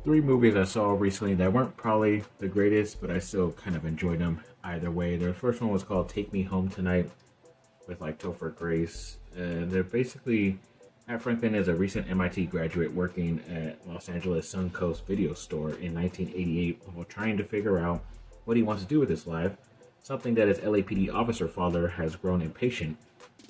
Three movies I saw recently that weren't probably the greatest, but I still kind of enjoyed them either way. The first one was called Take Me Home Tonight with like Topher Grace. They're basically Matt Franklin is a recent MIT graduate working at Los Angeles Suncoast Video Store in 1988 while trying to figure out what he wants to do with his life, something that his LAPD officer father has grown impatient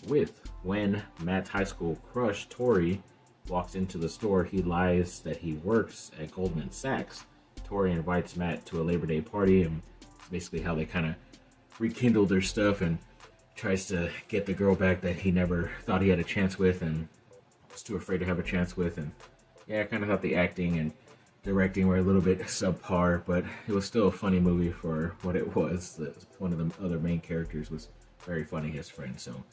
with. When Matt's high school crush, Tori, walks into the store, he lies that he works at Goldman Sachs. Tori invites Matt to a Labor Day party, and it's basically how they kind of rekindle their stuff and tries to get the girl back that he never thought he had a chance with and was too afraid to have a chance with. And yeah, I kind of thought the acting and directing were a little bit subpar, but it was still a funny movie for what it was. One of the other main characters was very funny, his friend, so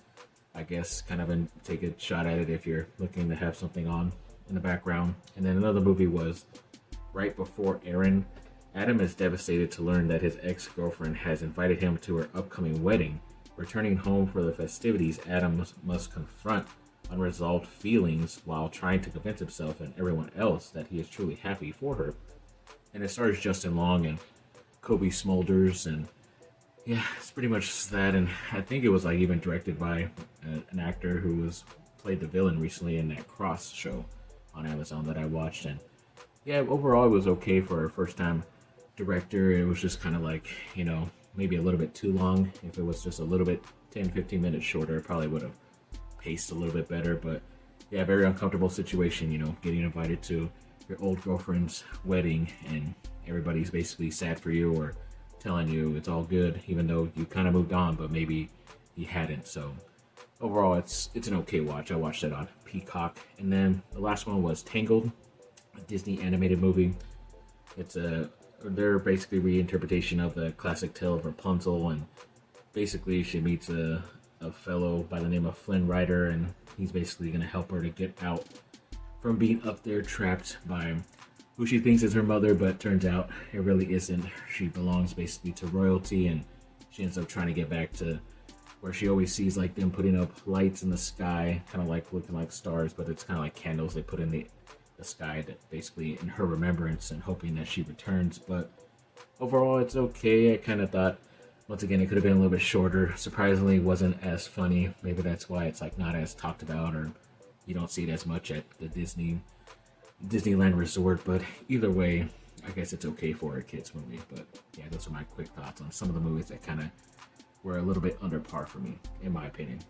I guess kind of take a shot at it if you're looking to have something on in the background. And then another movie was Right Before Aaron. Adam is devastated to learn that his ex-girlfriend has invited him to her upcoming wedding. Returning home for the festivities, Adam must confront unresolved feelings while trying to convince himself and everyone else that he is truly happy for her. And it stars Justin Long and Kobe Smulders, and yeah, it's pretty much that. And I think it was like even directed by an actor who played the villain recently in that Cross show on Amazon that I watched. And yeah, overall it was okay for a first time director. It was just kind of like, maybe a little bit too long. If it was just a little bit 10-15 minutes shorter, it probably would have paced a little bit better. But yeah, very uncomfortable situation, getting invited to your old girlfriend's wedding and everybody's basically sad for you or telling you it's all good, even though you kind of moved on, but maybe you hadn't. So overall, it's an okay watch. I watched it on Peacock. And then the last one was Tangled, a Disney animated movie. It's their basically reinterpretation of the classic tale of Rapunzel, and basically she meets a fellow by the name of Flynn Rider, and he's basically going to help her to get out from being up there trapped by who she thinks is her mother, but turns out it really isn't. She belongs basically to royalty, and she ends up trying to get back to where she always sees like them putting up lights in the sky, kind of like looking like stars, but it's kind of like candles they put in the sky that basically in her remembrance and hoping that she returns. But overall, it's okay. I kind of thought, once again, it could have been a little bit shorter. Surprisingly, it wasn't as funny. Maybe that's why it's like not as talked about, or you don't see it as much at the Disneyland Resort. But either way, I guess it's okay for a kids movie. But yeah, those are my quick thoughts on some of the movies that kind of were a little bit under par for me, in my opinion.